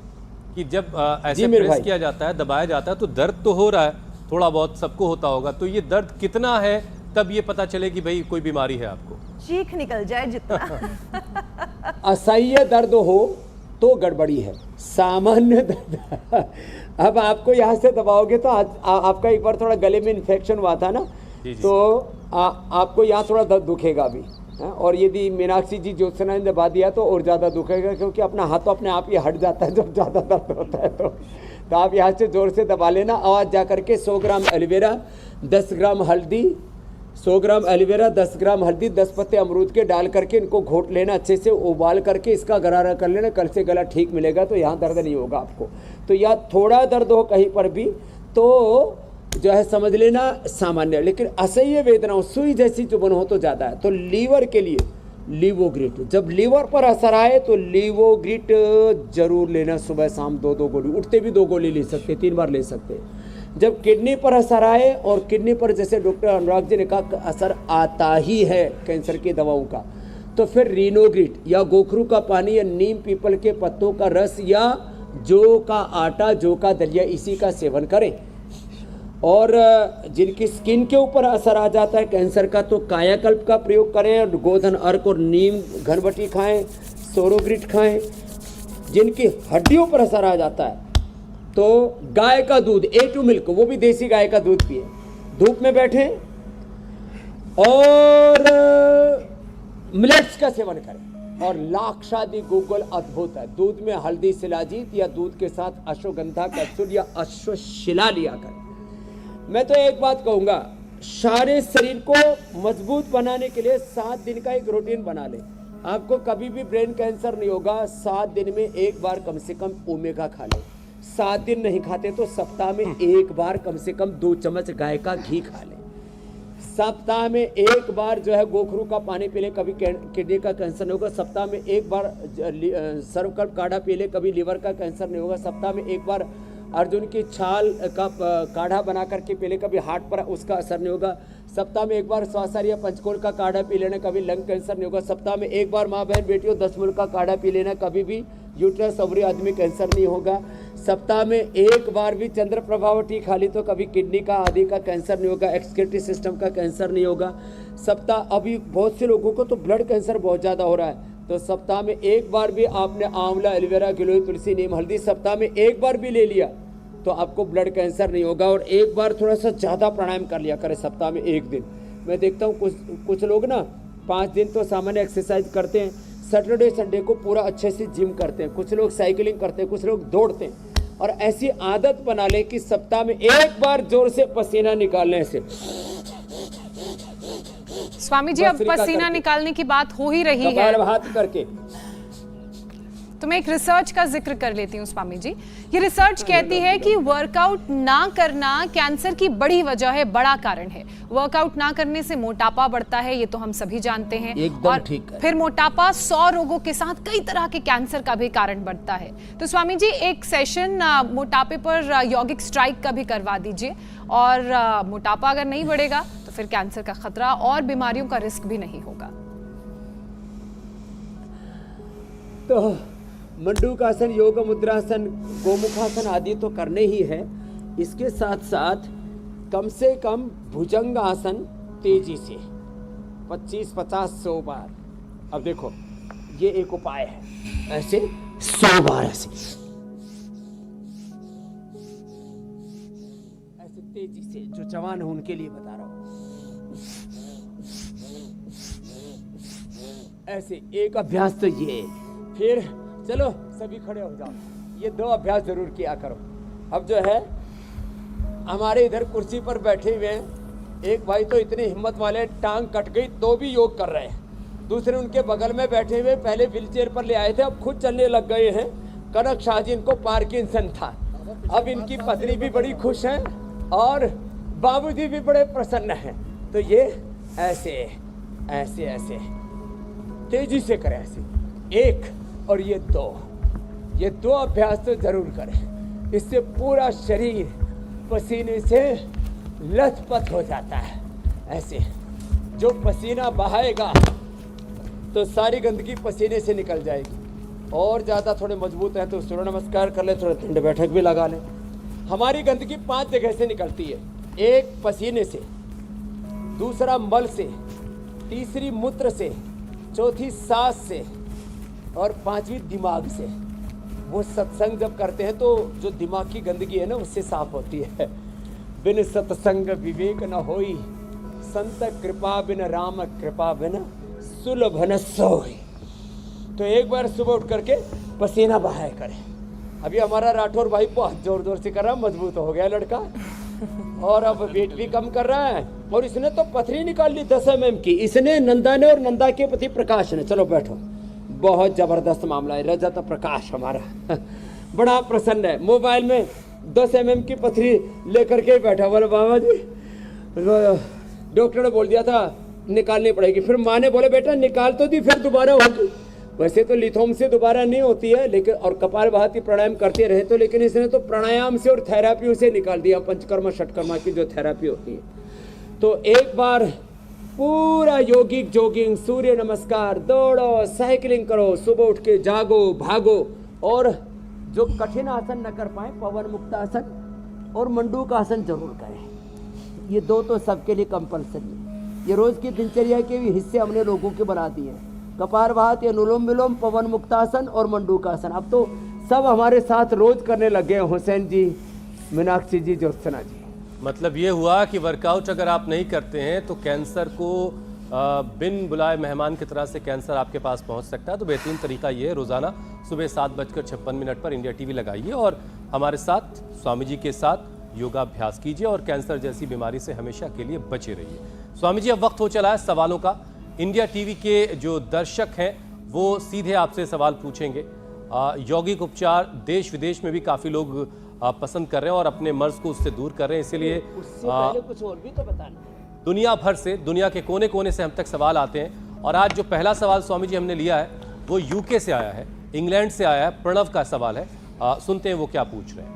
कि जब ऐसे प्रेस किया जाता है, दबाया जाता है, तो दर्द तो हो रहा है, थोड़ा बहुत सबको होता होगा, तो ये दर्द कितना है, तब ये पता चले कि भाई कोई बीमारी है आपको? चीख निकल जाए जितना। असह्य दर्द हो तो गड़बड़ी है। सामान्य दर्द, अब आपको यहाँ से दबाओगे तो आपका एक बार थोड़ा गले में इन्फेक्शन हुआ था ना, तो आपको यहाँ थोड़ा दर्द दुखेगा भी, और यदि मीनाक्षी जी ज्योत्सना ने दबा दिया तो और ज़्यादा दुखेगा, क्योंकि अपना हाथ तो अपने आप ही हट जाता है जब ज़्यादा दर्द होता है। तो आप यहाँ से ज़ोर से दबा लेना, आवाज़ जा करके 100 ग्राम एलोवेरा, 10 ग्राम हल्दी, 100 ग्राम एलोवेरा, 10 ग्राम हल्दी, 10 पत्ते अमरूद के डाल करके इनको घोट लेना, अच्छे से उबाल करके इसका गरारा कर लेना। कल से गला ठीक मिलेगा, तो यहाँ दर्द नहीं होगा आपको। तो या थोड़ा दर्द हो कहीं पर भी तो जो है समझ लेना सामान्य, लेकिन असह्य वेदना हो, सुई जैसी चुभन हो तो ज़्यादा है। तो लीवर के लिए लीवोग्रिट, जब लीवर पर असर आए तो लीवोग्रिट जरूर लेना, सुबह शाम 2-2 गोली, उठते भी 2 गोली ले सकते, 3 बार ले सकते। जब किडनी पर असर आए, और किडनी पर जैसे डॉक्टर अनुराग जी ने कहा असर आता ही है कैंसर की दवाओं का, तो फिर रीनोग्रिट या गोखरू का पानी या नीम पीपल के पत्तों का रस या जौ का आटा, जौ का दलिया, इसी का सेवन करें। और जिनकी स्किन के ऊपर असर आ जाता है कैंसर का, तो कायाकल्प का प्रयोग करें, और गोधन अर्क और नीम घनबटी खाएं, सोरोग्रिट खाएं, जिनकी हड्डियों पर असर आ जाता है, तो गाय का दूध A2 मिल्क, वो भी देसी गाय का दूध पिए, धूप में बैठे और मिलेट्स का सेवन करें। और लाक्षादि गूगल अद्भुत है, दूध में हल्दी शिलाजीत या दूध के साथ अश्वगंधा कैप्सूल या अश्वशिला लिया करें। मैं तो एक बात कहूँगा, सारे शरीर को मजबूत बनाने के लिए 7 दिन का एक रूटीन बना ले। आपको कभी भी ब्रेन कैंसर नहीं होगा। 7 दिन में एक बार कम से कम ओमेगा खा ले। 7 दिन नहीं खाते तो सप्ताह में एक बार कम से कम 2 चम्मच गाय का घी खा ले। सप्ताह में एक बार जो है गोखरू का पानी पी ले, कभी किडनी का कैंसर नहीं होगा। सप्ताह में एक बार सर्वकल्प काढ़ा पी ले, कभी लीवर का कैंसर नहीं होगा। सप्ताह में एक बार अर्जुन की छाल का काढ़ा बना करके पी ले, कभी हार्ट पर उसका असर नहीं होगा। सप्ताह में एक बार स्वासार या पंचकोल का काढ़ा पी लेना, कभी लंग कैंसर नहीं होगा। सप्ताह में एक बार माँ बहन बेटियों 10 मूल का काढ़ा पी लेना, कभी भी यूट्रस ओवरी आदमी कैंसर नहीं होगा। सप्ताह में एक बार भी चंद्र प्रभावटी खा ली तो कभी किडनी का आदि का कैंसर नहीं होगा, एक्सक्रीटरी सिस्टम का कैंसर नहीं होगा। सप्ताह अभी बहुत से लोगों को तो ब्लड कैंसर बहुत ज़्यादा हो रहा है, तो सप्ताह में एक बार भी आपने आंवला, एलोवेरा, गिलोय, तुलसी, नीम, हल्दी सप्ताह में एक बार भी ले लिया तो आपको ब्लड कैंसर नहीं होगा। और एक बार थोड़ा सा ज़्यादा प्राणायाम कर लिया करें सप्ताह में एक दिन। मैं देखता हूँ कुछ लोग ना 5 दिन तो सामान्य एक्सरसाइज करते हैं, सैटरडे संडे को पूरा अच्छे से जिम करते हैं, कुछ लोग साइकिलिंग करते हैं, कुछ लोग दौड़ते हैं। और ऐसी आदत बना ले कि सप्ताह में एक बार जोर से पसीना निकालने से। स्वामी जी, अब पसीना निकालने की बात हो ही रही है, हाथ करके, तो मैं एक रिसर्च का जिक्र कर लेती हूँ स्वामी जी। ये रिसर्च कहती है कि वर्कआउट ना करना कैंसर की बड़ी वजह है, बड़ा कारण है। वर्कआउट ना करने से मोटापा बढ़ता है, ये तो हम सभी जानते हैं। एकदम ठीक है। फिर मोटापा 100 रोगों के साथ कई तरह के कैंसर का भी कारण बढ़ता है। तो स्वामी जी, एक सेशन मोटापे पर यौगिक स्ट्राइक का भी करवा दीजिए, और मोटापा अगर नहीं बढ़ेगा तो फिर कैंसर का खतरा और बीमारियों का रिस्क भी नहीं होगा। तो मंडूकासन, योग मुद्रासन, गोमुखासन आदि तो करने ही है। इसके साथ साथ कम से कम भुजंग आसन तेजी से 25-50-100 बार। अब देखो, ये एक उपाय है, ऐसे 100 बार ऐसे तेजी से। जो जवान है उनके लिए बता रहा हूं, ऐसे एक अभ्यास तो ये। फिर चलो सभी खड़े हो जाओ, ये 2 अभ्यास जरूर किया करो। अब जो है हमारे इधर कुर्सी पर बैठे हुए हैं, एक भाई तो इतने हिम्मत वाले, टांग कट गई तो भी योग कर रहे हैं। दूसरे उनके बगल में बैठे हुए, पहले व्हील चेयर पर ले आए थे, अब खुद चलने लग गए हैं। कनक शाह जी, इनको पार्किंसन था, अब इनकी पत्नी भी बड़ी खुश है और बाबूजी भी बड़े प्रसन्न हैं। तो ये ऐसे ऐसे ऐसे तेजी से करें, ऐसे 1 और ये 2 अभ्यास तो जरूर करें। इससे पूरा शरीर पसीने से लथपथ हो जाता है। ऐसे जो पसीना बहाएगा तो सारी गंदगी पसीने से निकल जाएगी। और ज़्यादा थोड़े मजबूत हैं तो सूर्य नमस्कार कर ले, थोड़ा दंड बैठक भी लगा लें। हमारी गंदगी 5 जगह से निकलती है, 1 पसीने से, दूसरा मल से, तीसरी मूत्र से, चौथी सांस से और 5वीं दिमाग से। वो सत्संग जब करते हैं तो जो दिमाग की गंदगी है ना उससे साफ होती है। बिन सत्संग विवेक न होई, संत कृपा बिन राम कृपा बिन सुलभ न सोई। तो एक बार सुबह उठ करके पसीना बहाया करें। अभी हमारा राठौर भाई बहुत जोर जोर से कर रहा है, मजबूत हो गया लड़का और अब वेट भी कम कर रहा है। और इसने तो पथरी निकाल ली 10 mm की, इसने, नंदा ने और नंदा के पति प्रकाश ने। चलो बैठो, बहुत जबरदस्त मामला है। रजत प्रकाश हमारा बड़ा प्रसन्न है, मोबाइल में 10 mm की पथरी लेकर के बैठा। बोले बाबा जी, डॉक्टर ने बोल दिया था निकालनी पड़ेगी। फिर माँ ने बोले बेटा निकाल तो दी, फिर दोबारा होगी। वैसे तो लिथोम से दोबारा नहीं होती है, लेकिन और कपालभाति प्राणायाम करते रहे तो, लेकिन इसने तो प्राणायाम से और थेरापी से निकाल दिया, पंचकर्मा षटकर्मा की जो थेरापी होती है। तो एक बार पूरा योगिक जॉगिंग, सूर्य नमस्कार, दौड़ो, साइकिलिंग करो, सुबह उठ के जागो, भागो। और जो कठिन आसन न कर पाए, पवन मुक्त आसन और मंडूक आसन जरूर करें। ये 2 तो सबके लिए कंपल्सरी है। ये रोज की दिनचर्या के भी हिस्से हमने लोगों के बना दिए हैं। कपालभाति, अनुलोम विलोम, पवन मुक्तासन और मंडूकासन। अब तो सब हमारे साथ रोज करने लग गए, हुसैन जी, मीनाक्षी जी, ज्योत्सना जी। मतलब ये हुआ कि वर्कआउट अगर आप नहीं करते हैं तो कैंसर को बिन बुलाए मेहमान की तरह से कैंसर आपके पास पहुंच सकता है। तो बेहतरीन तरीका ये है, रोजाना सुबह 7:56 पर इंडिया टीवी लगाइए और हमारे साथ, स्वामी जी के साथ योगाभ्यास कीजिए और कैंसर जैसी बीमारी से हमेशा के लिए बचे रहिए। स्वामी जी, अब वक्त हो चला है सवालों का। इंडिया टीवी के जो दर्शक हैं वो सीधे आपसे सवाल पूछेंगे। यौगिक उपचार देश विदेश में भी काफ़ी लोग पसंद कर रहे हैं और अपने मर्ज को उससे दूर कर रहे हैं, इसीलिए उससे पहले कुछ और भी तो बताना। दुनिया भर से, दुनिया के कोने कोने से हम तक सवाल आते हैं और आज जो पहला सवाल स्वामी जी हमने लिया है वो यूके से आया है, इंग्लैंड से आया है। प्रणव का सवाल है, सुनते हैं वो क्या पूछ रहे हैं।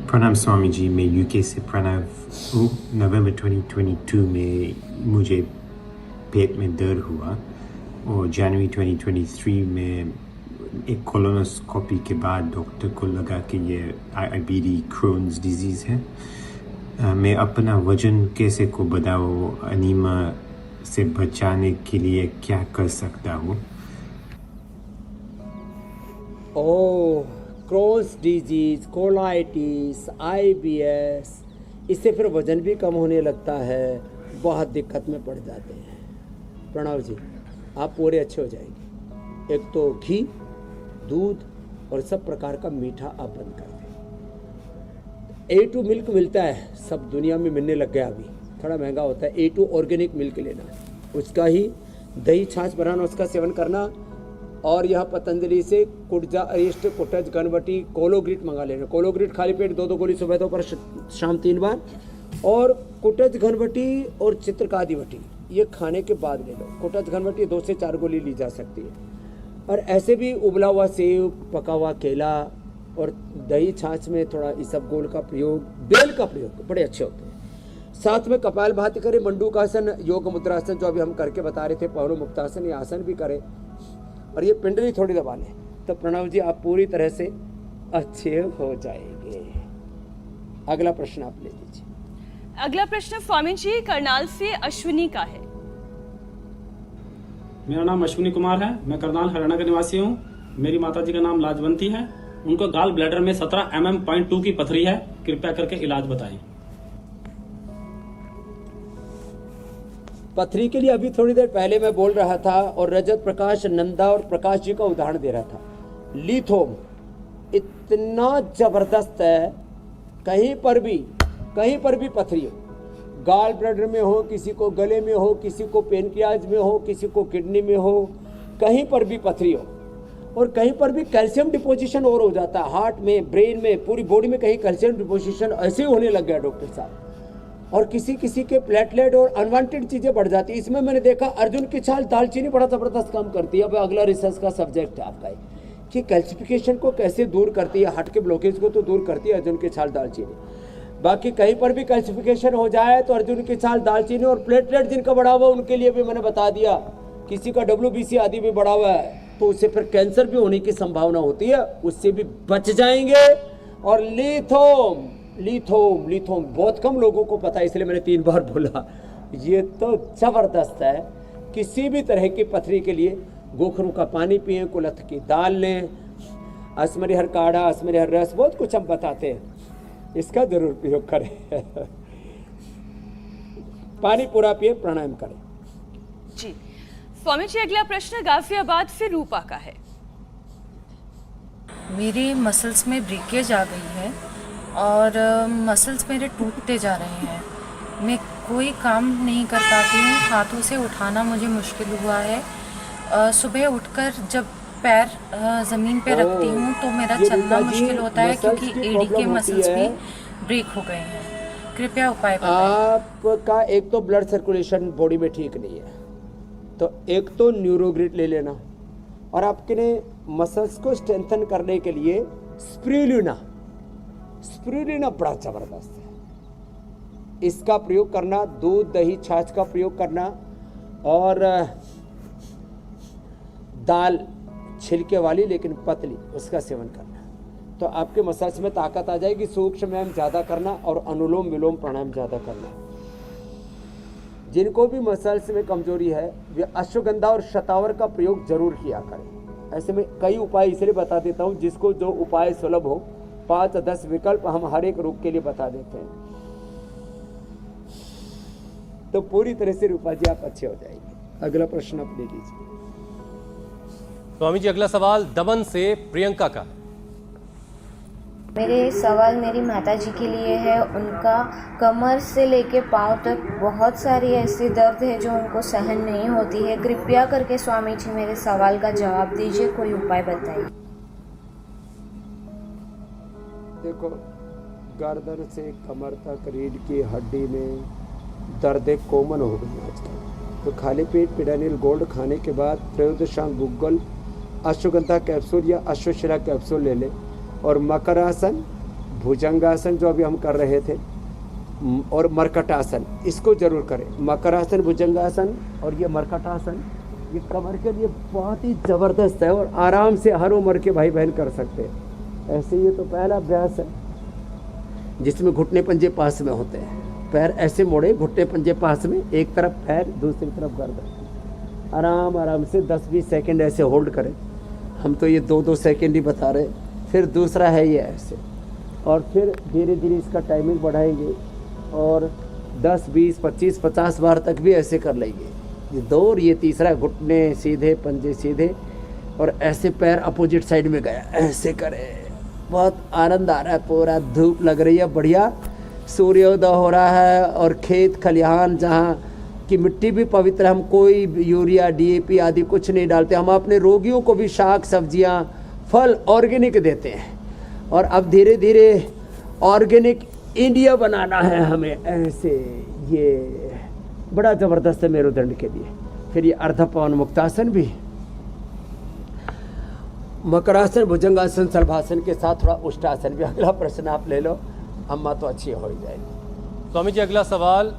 प्रणाम स्वामी जी, मैं यूके से प्रणव हूँ। नवंबर 2022 में मुझे पेट में दर्द हुआ और जनवरी 2023 में एक कोलोनोस्कोपी के बाद डॉक्टर को लगा कि ये IBD क्रोन्स डिजीज़ है। मैं अपना वजन कैसे को बढ़ाऊँ, अनीमिया से बचाने के लिए क्या कर सकता हूँ? ओह, क्रोन्स डिजीज, कोलाइटिस, IBS, इससे फिर वजन भी कम होने लगता है, बहुत दिक्कत में पड़ जाते हैं। प्रणव जी, आप पूरे अच्छे हो जाएंगे। एक तो घी, दूध और सब प्रकार का मीठा आप बंद कर दें। A2 मिल्क मिलता है, सब दुनिया में मिलने लग गया, अभी थोड़ा महंगा होता है। A2 ऑर्गेनिक मिल्क लेना है, उसका ही दही छाछ बनाना, उसका सेवन करना। और यह पतंजलि से कुटजा अरिष्ट, कुटज, घनवटी, कोलोग्रिट मंगा लेना। कोलोग्रिट खाली पेट 2-2 गोली सुबह दोपहर शाम 3 बार, और कुटज, घनवटी और चित्रकादिवटी ये खाने के बाद ले लो। कुटज, घनवटी 2 से 4 गोली ली जा सकती है। और ऐसे भी उबला हुआ सेब, पका हुआ केला और दही छाछ में थोड़ा इसबगोल का प्रयोग, बेल का प्रयोग बड़े अच्छे होते हैं। साथ में कपालभाति करें, मंडूकासन, योग मुद्रासन जो अभी हम करके बता रहे थे, पवन मुक्तासन, ये आसन भी करें और ये पिंडली थोड़ी दबा लें। तो प्रणव जी आप पूरी तरह से अच्छे हो जाएंगे। अगला प्रश्न आप ले लीजिए। अगला प्रश्न स्वामी जी करनाल से अश्विनी का है। मेरा नाम अश्विनी कुमार है, मैं करनाल हरियाणा का निवासी हूँ। मेरी माताजी का नाम लाजवंती है। उनको गाल ब्लैडर में 17 mm.2 की पथरी है। कृपया करके इलाज बताएं। पथरी के लिए अभी थोड़ी देर पहले मैं बोल रहा था और रजत प्रकाश, नंदा और प्रकाश जी का उदाहरण दे रहा था। लिथोम इतना जबरदस्त है, कहीं पर भी पथरी हो, गाल ब्लैडर में हो, किसी को गले में हो, किसी को पेनक्रियाज में हो, किसी को किडनी में हो, कहीं पर भी पथरी हो, और कहीं पर भी कैल्शियम डिपोजिशन और हो जाता है, हार्ट में, ब्रेन में, पूरी बॉडी में कहीं कैल्शियम डिपोजिशन ऐसे ही होने लग गया डॉक्टर साहब। और किसी किसी के प्लेटलेट और अनवांटेड चीज़ें बढ़ जाती है। इसमें मैंने देखा अर्जुन की छाल, दालचीनी बड़ा ज़बरदस्त काम करती है। अब अगला रिसर्च का सब्जेक्ट है आपका कि कैल्सिफिकेशन को कैसे दूर करती है, हार्ट के ब्लॉकेज को तो दूर करती है अर्जुन की छाल, दालचीनी। बाकी कहीं पर भी कैल्सिफिकेशन हो जाए तो अर्जुन की छाल, दालचीनी और प्लेटलेट जिनका बढ़ा हुआ उनके लिए भी मैंने बता दिया। किसी का WBC आदि भी बढ़ा हुआ है तो उससे फिर कैंसर भी होने की संभावना होती है, उससे भी बच जाएंगे। और लिथोम बहुत कम लोगों को पता है, इसलिए मैंने 3 बार बोला। ये तो जबरदस्त है। किसी भी तरह की पथरी के लिए गोखरू का पानी पिएं, कुल्थ की दाल लें, असमरी हर काढ़ा, असमरी हर रस, बहुत कुछ हम बताते हैं, इसका जरूर प्रयोग करें। पानी पूरा पिए, प्राणायाम करें। जी स्वामी जी, अगला प्रश्न गाजियाबाद से रूपा का है। मेरे मसल्स में ब्रेकेज आ गई है और मसल्स मेरे टूटते जा रहे हैं। मैं कोई काम नहीं कर पाती हूँ, हाथों से उठाना मुझे मुश्किल हुआ है। सुबह उठकर जब पैर ज़मीन पे रखती हूँ तो मेरा चलना मुश्किल होता है क्योंकि एड़ी के मसल्स भी ब्रेक हो गए हैं। कृपया उपाय बताएं। आपका एक तो ब्लड सर्कुलेशन बॉडी में ठीक नहीं है, तो एक तो न्यूरोग्रिड ले लेना, और आपके ने मसल्स को स्ट्रेंथन करने के लिए स्पिरुलिना बड़ा जबरदस्त है, इसका प्रयोग करना। दूध, दही, छाछ का प्रयोग करना, और दाल छिलके वाली लेकिन पतली, उसका सेवन करना, तो आपके मसल्स में ताकत आ जाएगी। सूक्ष्म व्यायाम ज़्यादा करना और अनुलोम विलोम प्राणायाम ज़्यादा करना। जिनको भी मसल्स में कमजोरी है वे अश्वगंधा और शतावर का प्रयोग जरूर किया करें। ऐसे में कई उपाय इसलिए बता देता हूँ जिसको जो उपाय सुलभ हो, 5-10 विकल्प हम हर एक रोग के लिए बता देते हैं, तो पूरी तरह से रूपा जी आप अच्छे हो जाएंगे। अगला प्रश्न आप ले लीजिए। स्वामी जी अगला सवाल दमन से प्रियंका का। मेरे सवाल मेरी माताजी के लिए है। उनका कमर से लेके पाँव तक बहुत सारी ऐसी दर्द है जो उनको सहन नहीं होती है। कृपया करके स्वामी जी मेरे सवाल का जवाब दीजिए, कोई उपाय बताइए। देखो, गर्दन से कमर तक रीढ़ की हड्डी में दर्द एक कॉमन हो गई आजकल, तो खाली पेट पिडानिल गोल्ड खाने के बाद त्रयोदशांग गुग्गल अश्वगंधा कैप्सूल या अश्वशिला कैप्सूल ले लें और मकरासन, भुजंगासन जो अभी हम कर रहे थे, और मरकटासन, इसको जरूर करें। मकरासन, भुजंगासन और ये मरकटासन, ये कमर के लिए बहुत ही ज़बरदस्त है और आराम से हर उम्र के भाई बहन कर सकते हैं। ऐसे ये तो पहला अभ्यास है जिसमें घुटने पंजे पास में होते हैं। पैर ऐसे मोड़े, घुटने पंजे पास में, एक तरफ पैर दूसरी तरफ गर्दन, आराम आराम से 10-20 सेकंड ऐसे होल्ड करें। हम तो ये 2-2 सेकंड ही बता रहे। फिर दूसरा है ये ऐसे, और फिर धीरे धीरे इसका टाइमिंग बढ़ाएंगे और 10, 20, 25, 50 बार तक भी ऐसे कर लेंगे। ये 2 और ये तीसरा, घुटने सीधे पंजे सीधे और ऐसे पैर अपोजिट साइड में गया, ऐसे करें। बहुत आनंद आ रहा है, पूरा धूप लग रही है, बढ़िया सूर्योदय हो रहा है और खेत खलिहान जहाँ की मिट्टी भी पवित्र, हम कोई यूरिया DAP आदि कुछ नहीं डालते। हम अपने रोगियों को भी शाक सब्जियाँ फल ऑर्गेनिक देते हैं और अब धीरे धीरे ऑर्गेनिक इंडिया बनाना है हमें। ऐसे ये बड़ा ज़बरदस्त है मेरुदंड के लिए। फिर ये अर्धपवन मुक्तासन भी, मकरासन, भुजंगासन, शलभासन के साथ थोड़ा उष्टासन भी। अगला प्रश्न आप ले लो, अम्मा तो अच्छी हो जाएगी। स्वामी जी अगला सवाल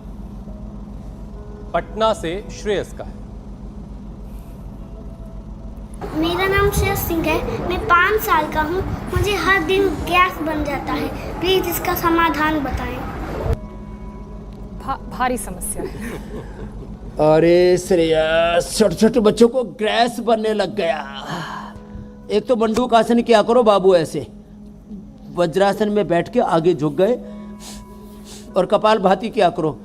पटना से श्रेयस का है। मेरा नाम श्रेयस सिंह है, मैं 5 साल का हूँ। मुझे हर दिन गैस बन जाता है, प्लीज इसका समाधान बताएं। भारी समस्या है। अरे श्रेयस, छोटे छोटे बच्चों को गैस बनने लग गया। एक तो मंडूक आसन किया करो बाबू, ऐसे वज्रासन में बैठ के आगे झुक गए और कपाल भाती किया करो।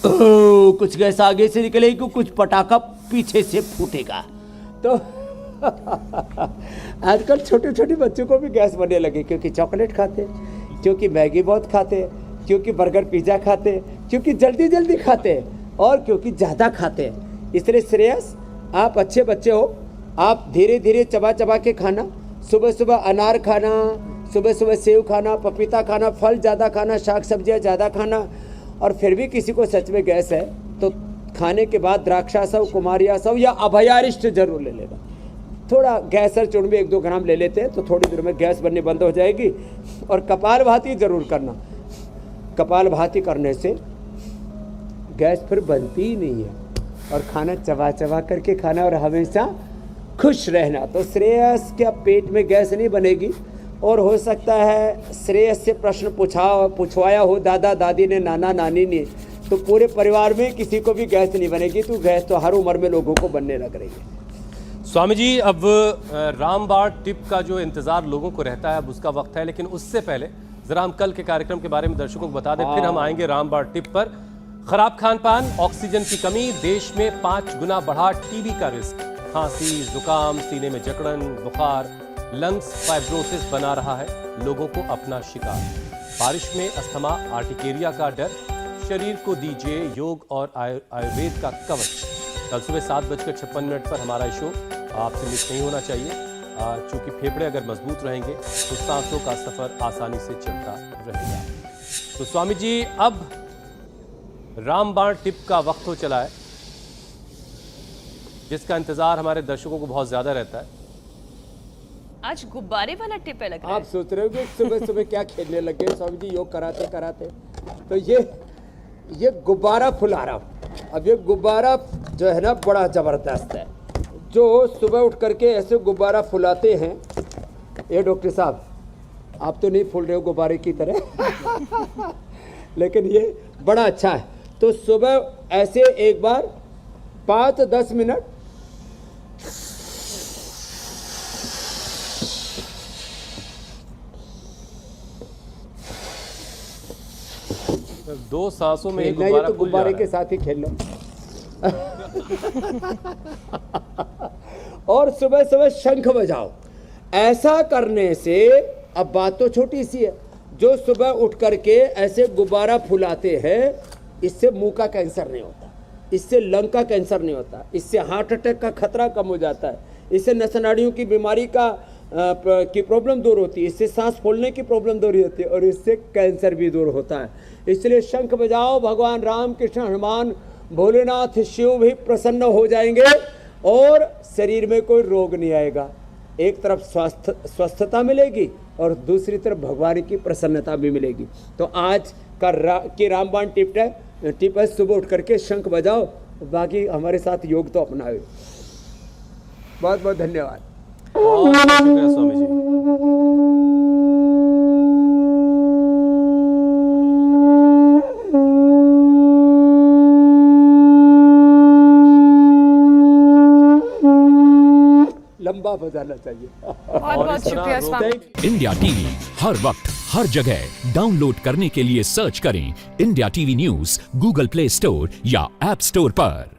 कुछ गैस आगे से निकलेगी, कुछ पटाखा पीछे से फूटेगा। तो आजकल छोटे छोटे बच्चों को भी गैस बनने लगे, क्योंकि चॉकलेट खाते, क्योंकि मैगी बहुत खाते, क्योंकि बर्गर पिज्ज़ा खाते, क्योंकि जल्दी जल्दी खाते और क्योंकि ज़्यादा खाते। इसलिए श्रेयस, आप अच्छे बच्चे हो, आप धीरे धीरे चबा चबा के खाना। सुबह सुबह अनार खाना, सुबह सुबह सेव खाना, पपीता खाना, फल ज़्यादा खाना, शाक सब्जियाँ ज़्यादा खाना। और फिर भी किसी को सच में गैस है तो खाने के बाद द्राक्षासव, कुमारियासव या अभयारिष्ट जरूर ले लेना। थोड़ा गैसर चूर्ण भी 1-2 ग्राम ले लेते हैं तो थोड़ी देर में गैस बननी बंद हो जाएगी। और कपाल भाती जरूर करना। कपाल भाती करने से गैस फिर बनती ही नहीं है। और खाना चबा चबा करके खाना और हमेशा खुश रहना। तो श्रेयस के पेट में गैस नहीं बनेगी। और हो सकता है श्रेयस से प्रश्न पूछवाया हो दादा दादी ने, नाना नानी ने, तो पूरे परिवार में किसी को भी गैस नहीं बनेगी। तो गैस तो हर उम्र में लोगों को बनने लग रही है। स्वामी जी, अब रामबाण टिप का जो इंतजार लोगों को रहता है, अब उसका वक्त है। लेकिन उससे पहले जरा हम कल के कार्यक्रम के बारे में दर्शकों को बता दें, फिर हम आएंगे रामबाण टिप पर। खराब खान पान, ऑक्सीजन की कमी, देश में 5 गुना बढ़ा टीबी का रिस्क। खांसी, जुकाम, सीने में जकड़न, बुखार, लंग्स फाइब्रोसिस बना रहा है लोगों को अपना शिकार। बारिश में अस्थमा, आर्टिकेरिया का डर। शरीर को दीजिए योग और आयुर्वेद का कवच। कल सुबह 7:56 पर हमारा शो आपसे मिस नहीं होना चाहिए, क्योंकि फेफड़े अगर मजबूत रहेंगे तो सांसों का सफर आसानी से चलता रहेगा। तो स्वामी जी, अब रामबाण टिप का वक्त हो चला है, जिसका इंतजार हमारे दर्शकों को बहुत ज्यादा रहता है। आज गुब्बारे वाला टिप है लग रहा है। आप सोच रहे हो कि सुबह सुबह क्या खेलने लगे स्वामी जी योग कराते कराते। तो ये गुब्बारा फुला रहा हूँ। अब ये गुब्बारा जो है ना बड़ा ज़बरदस्त है। जो सुबह उठ करके ऐसे गुब्बारा फुलाते हैं, ये डॉक्टर साहब आप तो नहीं फूल रहे हो गुब्बारे की तरह लेकिन ये बड़ा अच्छा है। तो सुबह ऐसे एक बार 5-10 मिनट, दो सांसों में एक खेलना, ये गुब्बारा तो फूल जा गुब्बारे रहा के है। साथ ही खेल लो। और सुबह सुबह शंख बजाओ। ऐसा करने से, अब बात तो छोटी सी है, जो सुबह उठ करके ऐसे गुब्बारा फुलाते हैं, इससे मुंह का कैंसर नहीं होता, इससे लंग का कैंसर नहीं होता, इससे हार्ट अटैक का खतरा कम हो जाता है, इससे नस नाड़ियों की बीमारी की प्रॉब्लम दूर होती है, इससे सांस फूलने की प्रॉब्लम दूर होती है, और इससे कैंसर भी दूर होता है। इसलिए शंख बजाओ, भगवान राम कृष्ण हनुमान भोलेनाथ शिव भी प्रसन्न हो जाएंगे और शरीर में कोई रोग नहीं आएगा। एक तरफ स्वस्थता मिलेगी और दूसरी तरफ भगवान की प्रसन्नता भी मिलेगी। तो आज की रामबाण टिप है, सुबह उठ करके शंख बजाओ, बाकी हमारे साथ योग तो अपनाओ। बहुत बहुत धन्यवाद। बहुत शुक्रिया स्वामी जी। लंबा बजाना चाहिए। बहुत बहुत शुक्रिया स्वामी। इंडिया टीवी हर वक्त हर जगह डाउनलोड करने के लिए सर्च करें India TV news Google play store या ऐप स्टोर पर।